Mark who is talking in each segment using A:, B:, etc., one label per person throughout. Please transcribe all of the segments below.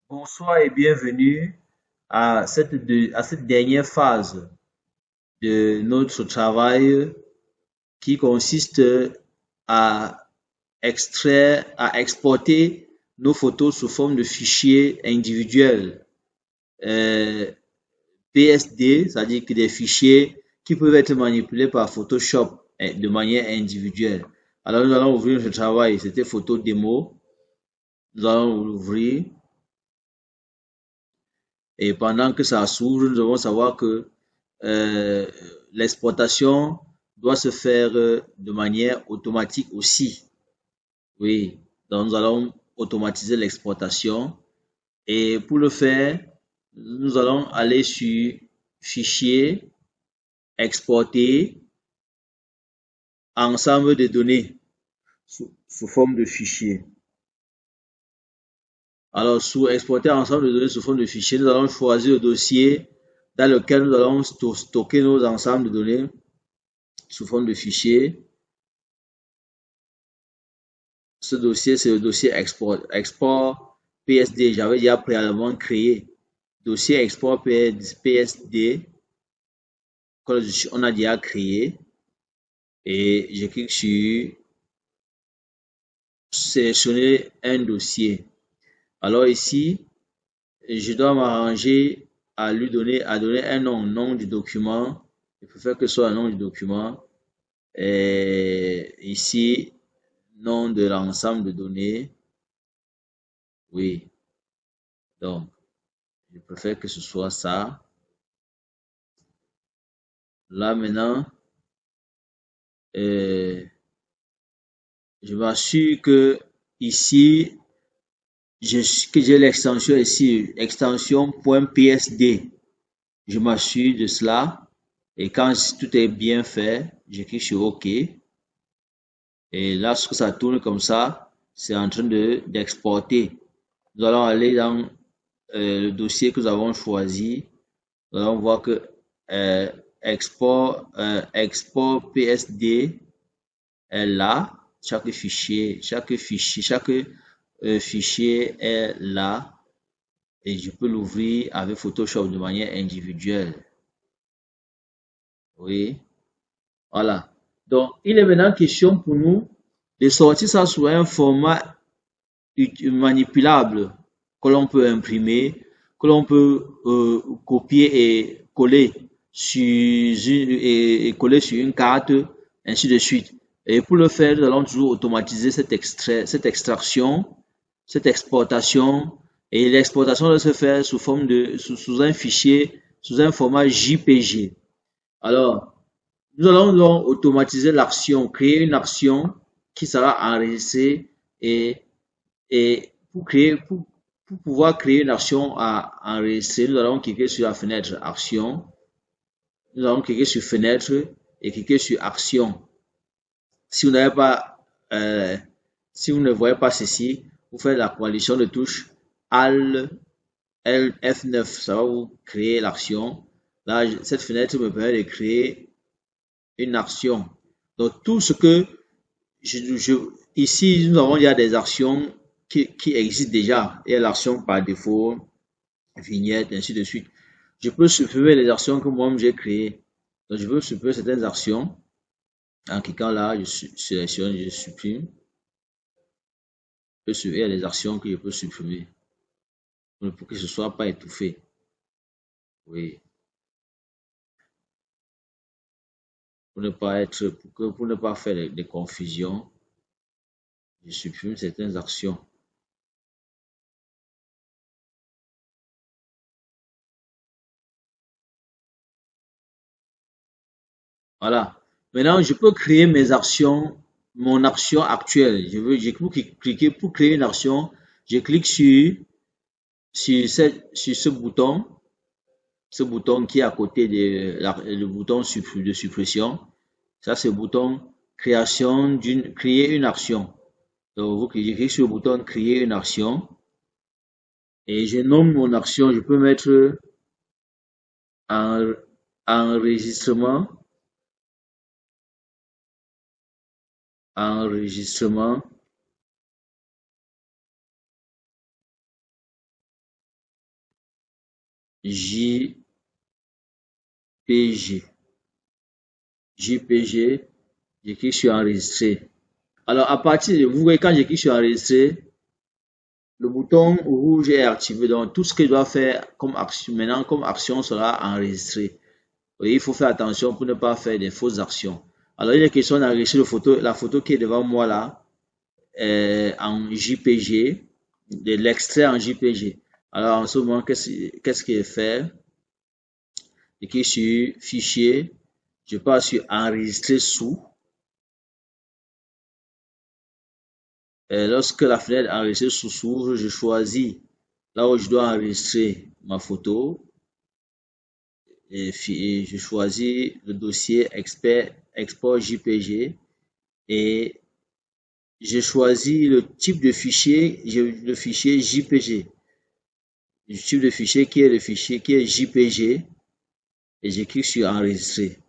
A: Bonsoir et bienvenue à cette dernière phase de notre travail qui consiste à à exporter nos photos sous forme de fichiers individuels, euh, PSD, c'est-à-dire que des fichiers qui peuvent être manipulés par Photoshop de manière individuelle. Alors nous allons ouvrir ce travail, c'était photo démo. Nous allons l'ouvrir. Et pendant que ça s'ouvre, nous devons savoir que euh, l'exportation doit se faire de manière automatique aussi. Oui, donc nous allons automatiser l'exportation. Et pour le faire, nous allons aller sur Fichier, Exporter, Ensemble de données sous forme de fichier. Alors, sous Exporter ensemble de données sous forme de fichier, nous allons choisir le dossier dans lequel nous allons stocker nos ensembles de données sous forme de fichier. Ce dossier, c'est le dossier export PSD. J'avais déjà préalablement créé dossier export PSD qu'on a déjà créé et je clique sur sélectionner un dossier. Alors ici, je dois m'arranger à donner un nom du document. Je préfère que ce soit un nom du document. Et ici, nom de l'ensemble de données. Oui, donc je préfère que ce soit ça. Là maintenant, euh, je m'assure que ici, que j'ai l'extension ici, extension .psd. Je m'assure de cela. Et quand tout est bien fait, je clique sur OK. Et lorsque ça tourne comme ça, c'est en train d'exporter. Nous allons aller dans le dossier que nous avons choisi. Nous allons voir que euh, export PSD est là. Chaque fichier est là et je peux l'ouvrir avec Photoshop de manière individuelle. Oui, voilà. Donc, il est maintenant question pour nous de sortir ça sous un format manipulable que l'on peut imprimer, que l'on peut copier et coller et coller sur une carte, ainsi de suite. Et pour le faire, nous allons toujours automatiser cette extraction, cette exportation. Et l'exportation doit se faire sous forme sous un fichier, sous un format JPG. Alors, nous allons donc automatiser l'action, créer une action qui sera enregistrée et pour pouvoir créer une action à enregistrer, nous allons cliquer sur la fenêtre Action. Nous allons cliquer sur Fenêtre et cliquer sur Action. Si vous n'avez pas, euh, si vous ne voyez pas ceci, vous faites la coalition de touches Alt F9. Ça va vous créer l'action. Là, cette fenêtre me permet de créer une action. Donc, tout ce que ici, nous avons déjà des actions qui existent déjà. Il y a l'action par défaut, vignette, ainsi de suite. Je peux supprimer les actions que moi-même j'ai créées. Donc, je peux supprimer certaines actions. En cliquant là, je sélectionne, je supprime. Il y a des actions que je peux supprimer pour que ce ne soit pas étouffé. Oui. Pour ne pas faire des confusions, je supprime certaines actions. Voilà. Maintenant, je peux créer mes actions, mon action actuelle. J'ai cliquer pour créer une action. Je clique sur ce bouton qui est à côté le bouton de suppression. Ça, c'est le bouton créer une action. Donc, vous cliquez sur le bouton créer une action et je nomme mon action. Je peux mettre en, enregistrement, enregistrement JPG. JPG, je clique sur enregistrer. Alors, à partir de, vous voyez, quand je clique sur enregistrer, le bouton rouge est activé. Donc, tout ce que je dois faire comme action, maintenant, comme action sera enregistré. Vous voyez, il faut faire attention pour ne pas faire des fausses actions. Alors, il est question d'enregistrer la photo qui est devant moi là, en JPG, de l'extrait en JPG. Alors, en ce moment, qu'est-ce qu'il est fait? Je clique sur fichier, je passe sur enregistrer sous. Et lorsque la fenêtre enregistrer sous s'ouvre, je choisis là où je dois enregistrer ma photo et je choisis le dossier export JPG et je choisis le type de fichier, le fichier JPG. Le type de fichier qui est le fichier qui est JPG et je clique sur enregistrer.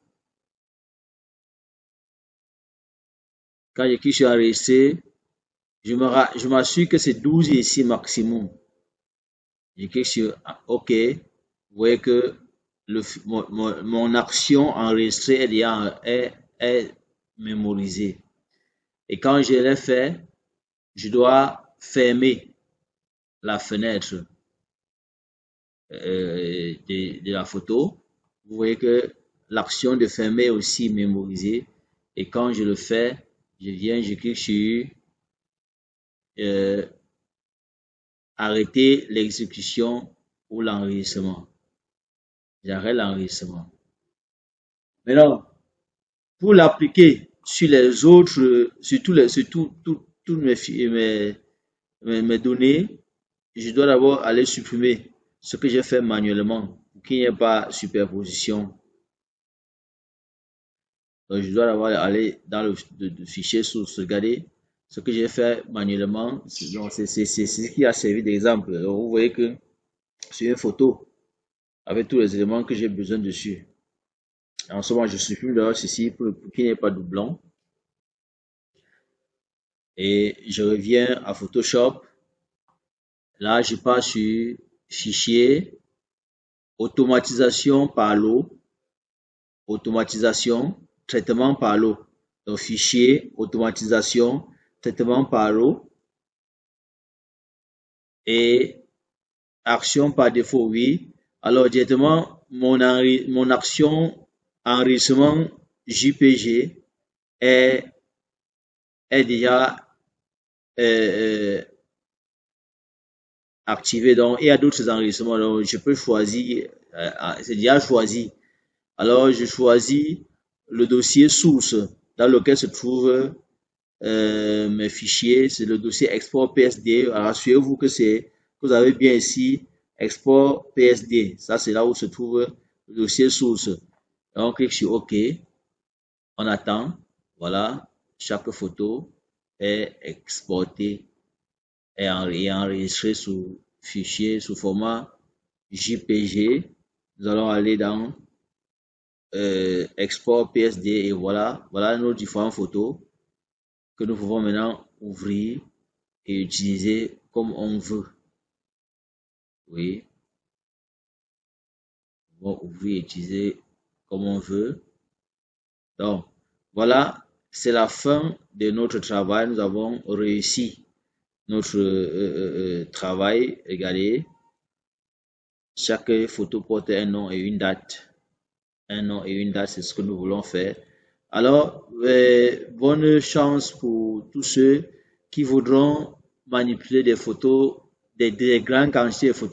A: Quand je clique sur enregistrer, je m'assure que c'est 12 ici maximum. Je clique sur OK. Vous voyez que mon action enregistrée est mémorisée. Et quand je l'ai fait, je dois fermer la fenêtre de la photo. Vous voyez que l'action de fermer est aussi mémorisée. Et quand je le fais, je clique sur arrêter l'exécution ou l'enregistrement. J'arrête l'enregistrement. Maintenant, pour l'appliquer sur les autres, sur toutes mes données, je dois d'abord aller supprimer ce que j'ai fait manuellement pour qu'il n'y ait pas superposition. Donc, je dois d'abord aller dans le fichier source, regarder ce que j'ai fait manuellement. C'est ce qui a servi d'exemple. Vous voyez que c'est une photo avec tous les éléments que j'ai besoin dessus. En ce moment, je supprime d'ailleurs ceci pour qu'il n'y ait pas de doublon. Et je reviens à Photoshop. Là, je passe sur Fichier, Automatisation par l'eau, Automatisation, Traitement par l'eau. Donc, Fichier, Automatisation, Traitement par l'eau. Et Action par défaut, oui. Alors, directement, mon action enregistrement JPG est déjà activé. Donc, il y a d'autres enregistrements. Donc, je peux choisir, c'est déjà choisi. Alors, je choisis le dossier source dans lequel se trouvent mes fichiers. C'est le dossier export PSD. Alors, assurez-vous que vous avez bien ici export PSD. Ça, c'est là où se trouve le dossier source. Et on clique sur OK. On attend. Voilà. Chaque photo est exportée et enregistrée sous fichier, sous format JPG. Nous allons aller dans export PSD et voilà nos différentes photos que nous pouvons maintenant ouvrir et utiliser comme on veut. Oui. On va ouvrir et utiliser comme on veut. Donc, voilà, c'est la fin de notre travail. Nous avons réussi notre travail. Regardez, chaque photo porte un nom et une date. Un nom et une date, c'est ce que nous voulons faire. Alors, bonne chance pour tous ceux qui voudront manipuler des photos, des grandes quantités de photos.